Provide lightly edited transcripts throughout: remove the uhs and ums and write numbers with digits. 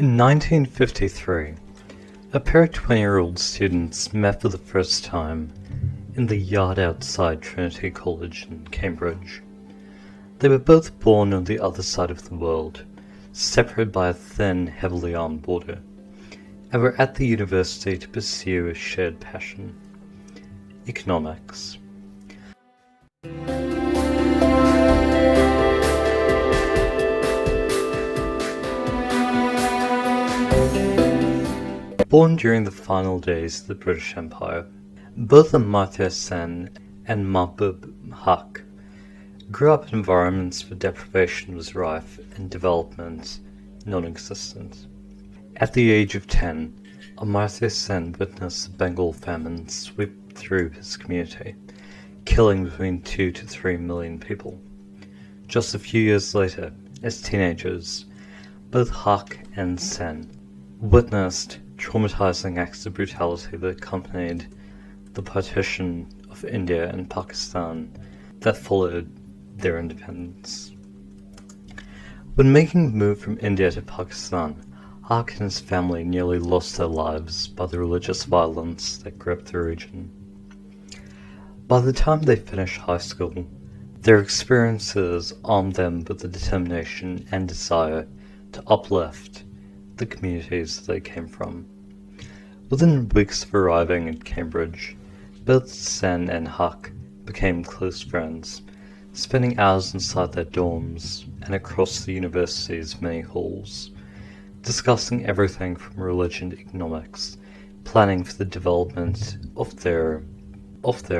In 1953, a pair of 20-year-old students met for the first time in the yard outside Trinity College in Cambridge. They were both born on the other side of the world, separated by a thin, heavily armed border, and were at the university to pursue a shared passion: economics. Born during the final days of the British Empire, both Amartya Sen and Mahbub Ul Haq grew up in environments where deprivation was rife and development non-existent. At the age of 10, Amartya Sen witnessed the Bengal famine sweep through his community, killing between 2 to 3 million people. Just a few years later, as teenagers, both Haq and Sen witnessed traumatizing acts of brutality that accompanied the partition of India and Pakistan that followed their independence. When making the move from India to Pakistan, Haq and his family nearly lost their lives by the religious violence that gripped the region. By the time they finished high school, their experiences armed them with the determination and desire to uplift the communities that they came from. Within weeks of arriving at Cambridge, both Sen and Haq became close friends, spending hours inside their dorms and across the university's many halls, discussing everything from religion to economics, planning for the development of their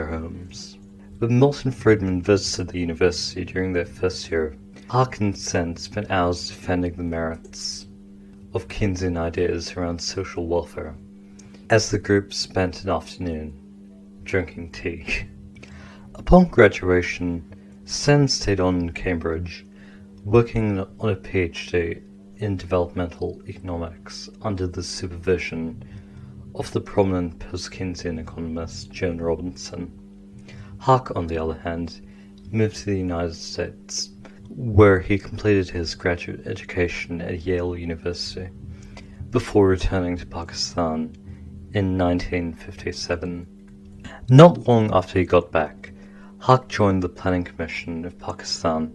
homes. When Milton Friedman visited the university during their first year, Haq and Sen spent hours defending the merits of Keynesian ideas around social welfare, as the group spent an afternoon drinking tea. Upon graduation, Sen stayed on in Cambridge, working on a PhD in developmental economics under the supervision of the prominent post-Keynesian economist Joan Robinson. Haq, on the other hand, moved to the United States, where he completed his graduate education at Yale University, before returning to Pakistan in 1957. Not long after he got back, Haq joined the Planning Commission of Pakistan,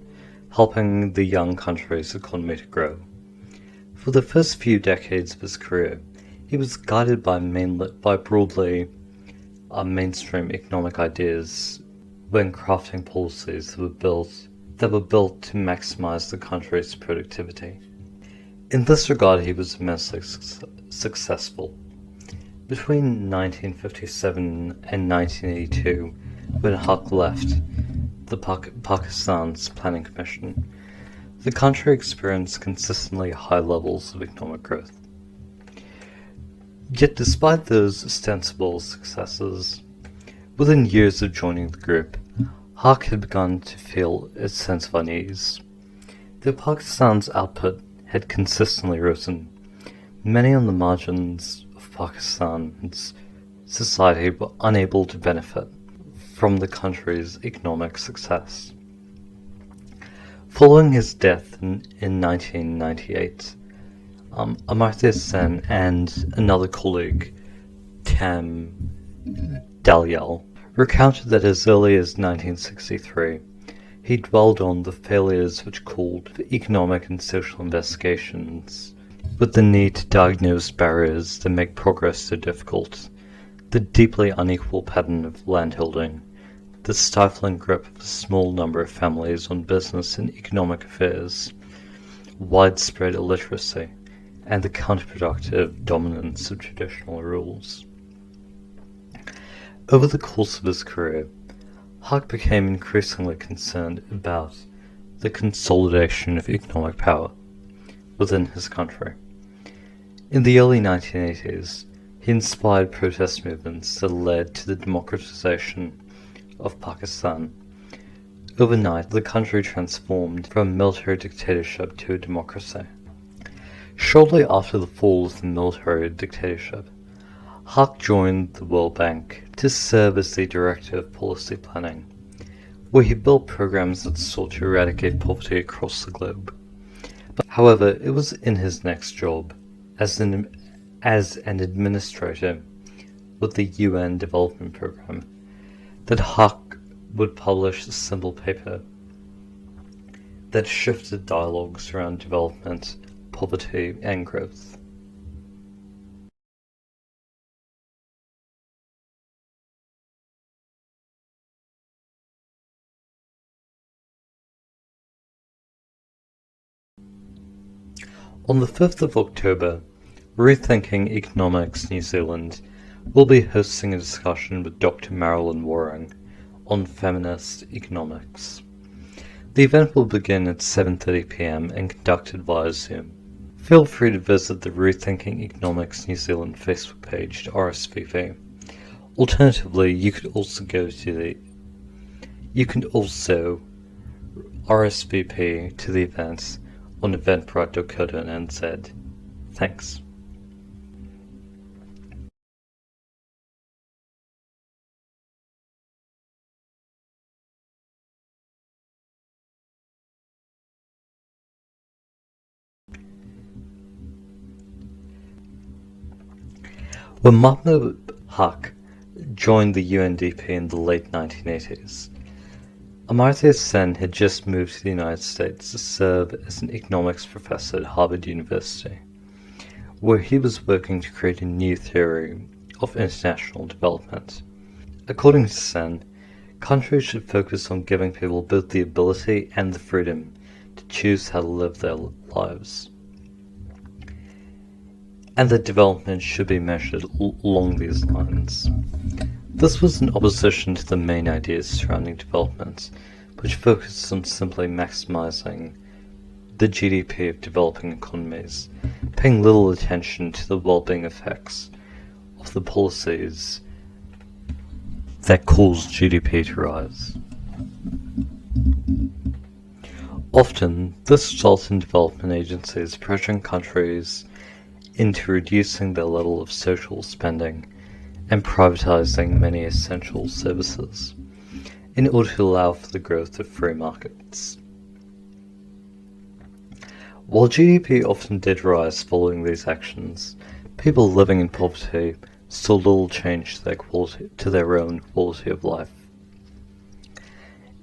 helping the young country's economy to grow. For the first few decades of his career, he was guided by broadly mainstream economic ideas when crafting policies that were built to maximize the country's productivity. In this regard, he was immensely successful. Between 1957 and 1982, when Haq left Pakistan's Planning Commission, the country experienced consistently high levels of economic growth. Yet despite those ostensible successes, within years of joining the group, Haq had begun to feel a sense of unease. Though Pakistan's output had consistently risen, many on the margins of Pakistan's society were unable to benefit from the country's economic success. Following his death in 1998, Amartya Sen and another colleague, Tam Dalyal, recounted that as early as 1963, he dwelled on the failures which called for economic and social investigations, with the need to diagnose barriers that make progress so difficult, the deeply unequal pattern of landholding, the stifling grip of a small number of families on business and economic affairs, widespread illiteracy, and the counterproductive dominance of traditional rules. Over the course of his career, Haq became increasingly concerned about the consolidation of economic power within his country. In the early 1980s, he inspired protest movements that led to the democratization of Pakistan. Overnight, the country transformed from a military dictatorship to a democracy. Shortly after the fall of the military dictatorship, Haq joined the World Bank to serve as the Director of Policy Planning, where he built programs that sought to eradicate poverty across the globe. However, it was in his next job, as an administrator with the UN Development Programme, that Haq would publish a simple paper that shifted dialogues around development, poverty, and growth. On the 5th of October, Rethinking Economics New Zealand will be hosting a discussion with Dr. Marilyn Waring on feminist economics. The event will begin at 7:30 p.m. and conducted via Zoom. Feel free to visit the Rethinking Economics New Zealand Facebook page to RSVP. Alternatively, you can also RSVP to the event on eventbrite.co.nz. Thanks. When Mahbub Ul Haq joined the UNDP in the late 1980s, Amartya Sen had just moved to the United States to serve as an economics professor at Harvard University, where he was working to create a new theory of international development. According to Sen, countries should focus on giving people both the ability and the freedom to choose how to live their lives, and that development should be measured along these lines. This was in opposition to the main ideas surrounding development, which focused on simply maximizing the GDP of developing economies, paying little attention to the well-being effects of the policies that cause GDP to rise. Often, this results in development agencies pressuring countries into reducing their level of social spending and privatizing many essential services in order to allow for the growth of free markets. While GDP often did rise following these actions, people living in poverty saw little change to their own quality of life.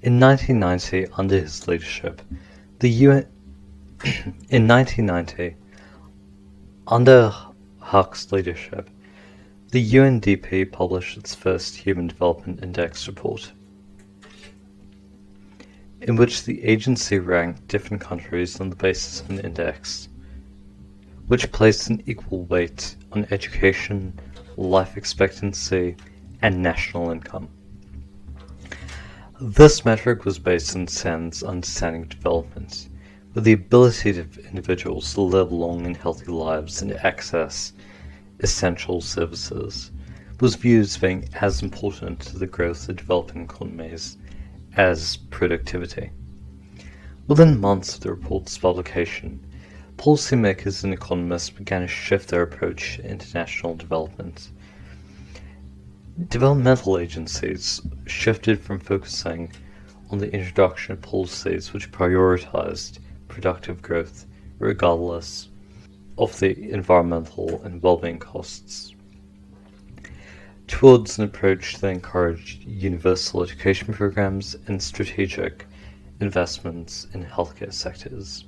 In 1990, under his leadership, under Haq's leadership, the UNDP published its first Human Development Index report, in which the agency ranked different countries on the basis of an index, which placed an equal weight on education, life expectancy, and national income. This metric was based on Sen's understanding of development, with the ability of individuals to live long and healthy lives and access essential services was viewed as being as important to the growth of developing economies as productivity. Within months of the report's publication, policymakers and economists began to shift their approach to international development. Developmental agencies shifted from focusing on the introduction of policies which prioritized productive growth regardless of the environmental and well-being costs, towards an approach that encouraged universal education programs and strategic investments in healthcare sectors.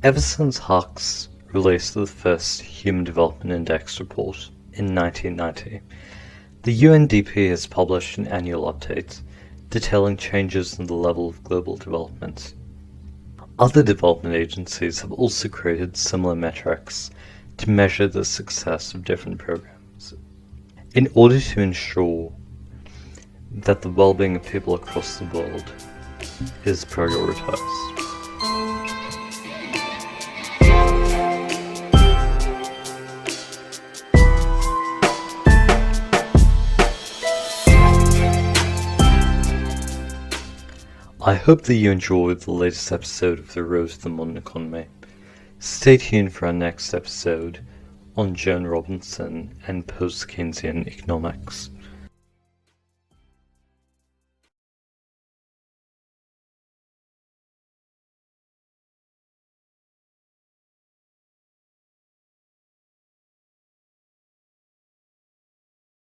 Ever since Haq's release of the first Human Development Index report in 1990, the UNDP has published an annual update detailing changes in the level of global development. Other development agencies have also created similar metrics to measure the success of different programs, in order to ensure that the well-being of people across the world is prioritized. I hope that you enjoyed the latest episode of The Road to the Modern Economy. Stay tuned for our next episode on Joan Robinson and post-Keynesian economics.